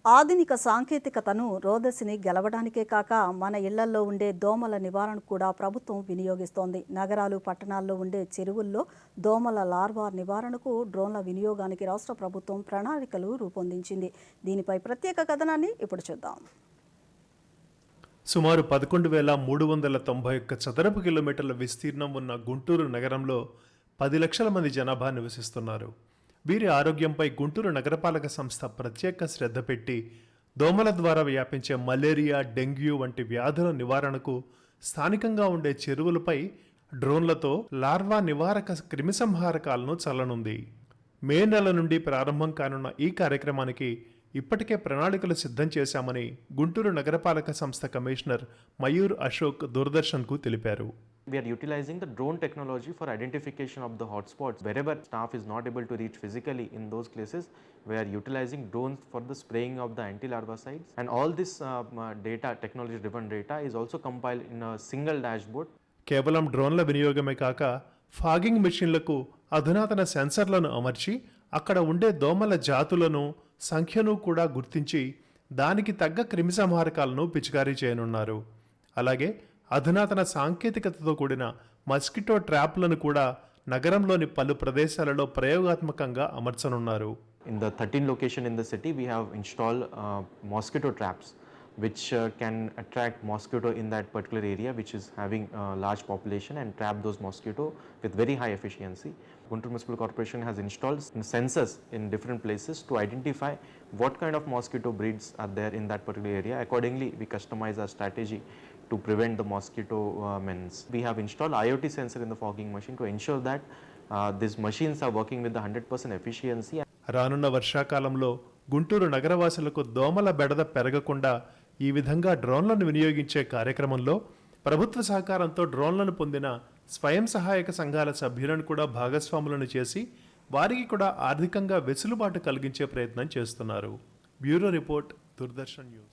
ఆధునిక సాంకేతికతను రోదసిని గెలవడానికే కాక మన ఇళ్లల్లో ఉండే దోమల నివారణకు కూడా ప్రభుత్వం వినియోగిస్తోంది. నగరాలు, పట్టణాల్లో ఉండే చెరువుల్లో దోమల లార్వా నివారణకు డ్రోన్ల వినియోగానికి రాష్ట్ర ప్రభుత్వం ప్రణాళికలు రూపొందించింది. దీనిపై ప్రత్యేక కథనాన్ని ఇప్పుడు చూద్దాం. సుమారు 11,391 చదరపు కిలోమీటర్ల విస్తీర్ణం ఉన్న గుంటూరు నగరంలో 10 లక్షల మంది జనాభా నివసిస్తున్నారు. వీరి ఆరోగ్యంపై గుంటూరు నగరపాలక సంస్థ ప్రత్యేక శ్రద్ధ పెట్టి దోమల ద్వారా వ్యాపించే మలేరియా, డెంగ్యూ వంటి వ్యాధుల నివారణకు స్థానికంగా ఉండే చెరువులపై డ్రోన్లతో లార్వా నివారక క్రిమిసంహారకాలను చల్లనుంది. మే నెల నుండి ప్రారంభం కానున్న ఈ కార్యక్రమానికి ఇప్పటికే ప్రణాళికలు సిద్ధం చేశామని గుంటూరు నగరపాలక సంస్థ కమిషనర్ మయూర్ అశోక్ దూరదర్శన్కు తెలిపారు. We are utilizing the drone technology for identification of the hotspots. Wherever staff is not able to reach physically in those places, we are utilizing drones for the spraying of the anti-larvicides. And all this data, technology-driven data, is also compiled in a single dashboard. కేవలం డ్రోన్ల వినియోగమే కాక fogging మెషిన్లకు అధునాతన సెన్సర్లను అమర్చి అక్కడ ఉండే దోమల జాతులను, సంఖ్యను కూడా గుర్తించి దానికి తగ్గ క్రిమిసంహారకాలను పిచికారీ చేయనున్నారు. అలాగే అధునాతన సాంకేతికతతో కూడిన మస్కిటో ట్రాప్లను కూడా నగరంలోని పలు ప్రదేశాలలో ప్రయోగాత్మకంగా అమర్చనున్నారు. In the 13 location in the city, we have installed mosquito traps which can attract mosquito in that particular area which is having a large population and trap those mosquito with very high efficiency. Guntur Municipal Corporation has installed sensors in different places to identify what kind of mosquito breeds are there in that particular area. Accordingly, we customize our strategy to prevent the mosquito menace. We have installed IoT sensor in the fogging machine to ensure that these machines are working with the 100% efficiency. రానున్న వర్షాకాలంలో గుంటూరు నగరవాసులకు దోమల బెడద పెరగకుండా ఈ విధంగా డ్రోన్లను వినియోగించే కార్యక్రమంలో ప్రభుత్వ సహకారంతో డ్రోన్లను పొందిన స్వయం సహాయక సంఘాల సభ్యులను కూడా భాగస్వాములను చేసి వారికి కూడా ఆర్థికంగా వెసులుబాటు కలిగించే ప్రయత్నం చేస్తున్నారు. Bureau report, Doordarshan news.